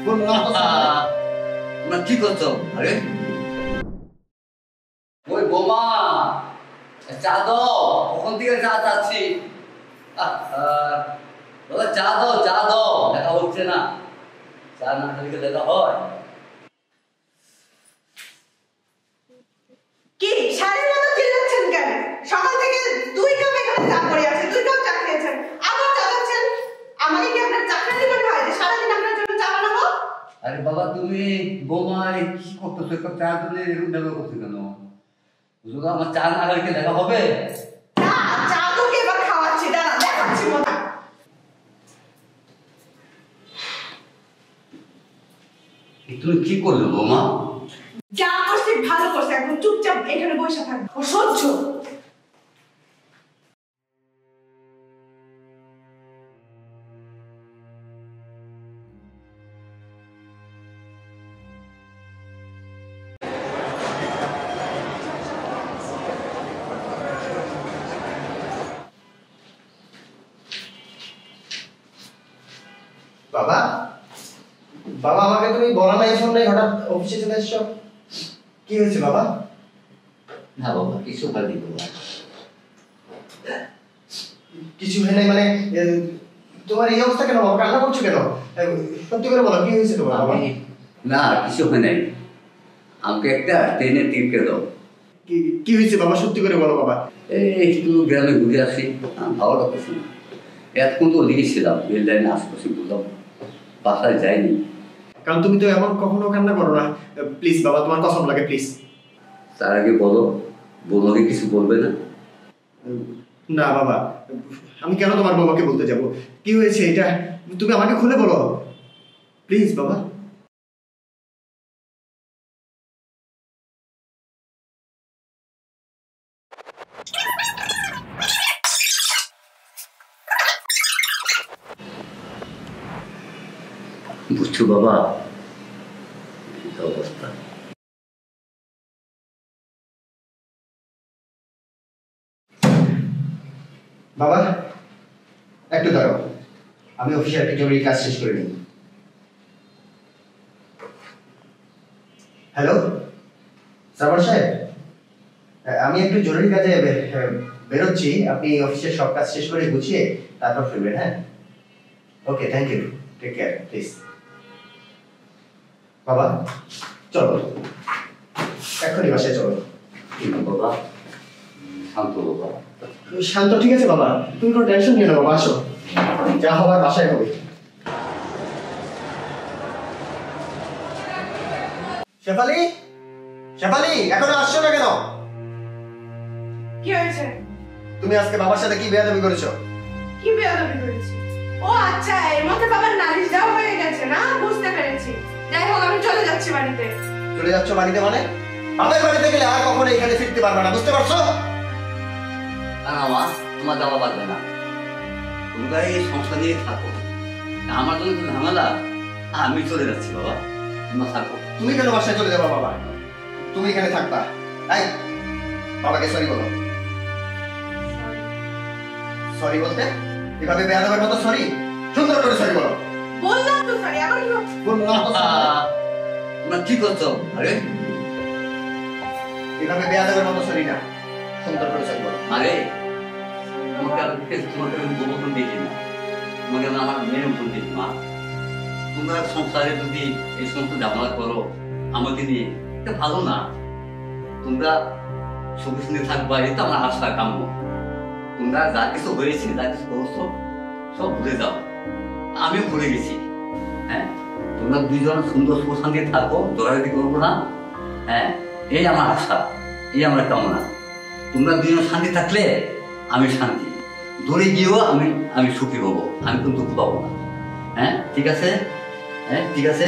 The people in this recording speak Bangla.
তোমরা কি করছো? আরে ওই বোমা চা দাও, কখন থেকে চা চাচ্ছি। চা দাও, চা দাও, দেখা হচ্ছে না। চা না খেলে দেখা হয়? কি সারের মতো চিল্লাচ্ছেন কেন? সকাল থেকে 2 কাপ এখানে চা পড়ে আছে, 2 কাপ চা খেয়েছেন, আবার চা চাচ্ছেন। আমাকে কি আপনার চা খেতে মনে হয় যে সারাদিন আপনার জন্য চা বানাবো? আরে বাবা, তুমি বোমায় কি করতেছো? একটা চা দিলে এরকম ব্যবহার করছো কেন? বুঝলো, আমার চা না খেলে দেখা হবে? না, চা তোকে এবার খাওয়াচ্ছি, দাঁড়া দেখাচ্ছি মজা। তুমি কি করলে বোমা? যা করছিস ভালো করছিস, এখন চুপচাপ এখানে বসে থাক। অসহ্য। বাবা, বাবা আমাকে তুমি বলা নাই ফোন নাই, হঠাৎ অফিসে চলে এসছো, কি হয়েছে বাবা? না বাবা, কিছু হয়নি বাবা। কিছু হয় নাই মানে? তোমার এই অবস্থা কেন বাবা? কান্না করছো কেন? সত্যি করে বলো, কি হয়েছে তোমার বাবা? না, কিছু হয় নাই। আমাকে একটা ট্রেনে টিপকে দাও। কি হয়েছে বাবা? সত্যি করে বলো বাবা। এই একটু গ্রামে ঘুরে আসি, ভালো লাগতেছে না। এতক্ষণ তো ওদিকে ছিলাম, রেল লাইনে আশপাশে বললাম, বাসায় যাইনি। কারণ তুমি তো এমন কখনো কান্না করো না, প্লিজ বাবা, তোমার কসম লাগে, প্লিজ। তার আগে বলো, বৌমাকে কিছু বলবে না? না বাবা, আমি কেন তোমার বাবাকে বলতে যাব? কি হয়েছে এটা তুমি আমাকে খুলে বলো, প্লিজ বাবা। বুঝছো বাবা, অবস্থা। বাবা একটু দাঁড়াও, আমি অফিসে একটা জরুরি কাজ শেষ করে নিই। হ্যালো সাবার সাহেব, আমি একটু জরুরি কাজে বেরোচ্ছি, আপনি অফিসের সব কাজ শেষ করে গুছিয়ে তারপর ফিরবেন। হ্যাঁ, okay, thank you, take care please. বাবা চলো, এখনই বাসায় চলো। বাবা শান্ত বাবা। শান্ত? ঠিক আছে বাবা, তুমি কোনো টেনশন নিও না বাবা, আসো, যা হবার বাসায় হবে। শেফালি, শেফালি, এখনো আসছো না কেন? কি হয়েছে? তুমি আজকে বাবার সাথে কি বেয়াদবি করেছো? কি বেয়াদবি করেছি? ও আচ্ছা, এর মধ্যে বাবার নালিশ দেওয়া হয়ে গেছে না? বুঝতে পেরেছি। যাই হোক, আমি চলে যাচ্ছি বাড়িতে। চলে যাচ্ছ বাড়িতে মানে? বাবার বাড়িতে গেলে আর কখনো এখানে ফিরতে পারবে না, বুঝতে পারছো? না মা, তোমার যাওয়া পারবে না। তোমরা এই সংসার নিয়ে থাকো, আমার জন্য তো ঝামেলা। আমি চলে যাচ্ছি বাবা, তোমরা থাকো। তুমি কেন বাসায় চলে যাবা বাবা? তুমি এখানে থাকবা। এই বাবাকে সরি বলো। সরি বলতে এভাবে বেয়াদবের মতো সরি? সুন্দর করে সরি বলো। বললাম তো সরি, আবার কি তোমরা কি করছো? আরে এভাবে বেয়াদবের মতো সরি না, সুন্দর করে সরি বলো। আরে তোমাকে আমি গোবর্ধন দেখি না, তোমাকে আমি আমার মেয়ের উপর দেখি। মা, তোমরা সংসারে যদি এই সমস্ত ঝামেলা করো আমাকে নিয়ে, এটা ভালো না। তোমরা সুখে শুনে থাকবা, এটা আমার আশা কাম্য। তোমরা যা কিছু হয়েছে, যা কিছু করছো, সব ভুলে যাও। আমিও ভুলে গেছি। হ্যাঁ, তোমরা দুইজন সুন্দর সুশান্তি থাকো, দৌড়াদৌড়ি করবো না। হ্যাঁ, এই আমার আশা, এই আমার কামনা। তোমরা দুজন শান্তি থাকলে আমি শান্তি, দূরে গিয়েও আমি সুখী হবো, আমি কিন্তু দুঃখ পাবো না। হ্যাঁ ঠিক আছে, হ্যাঁ ঠিক আছে।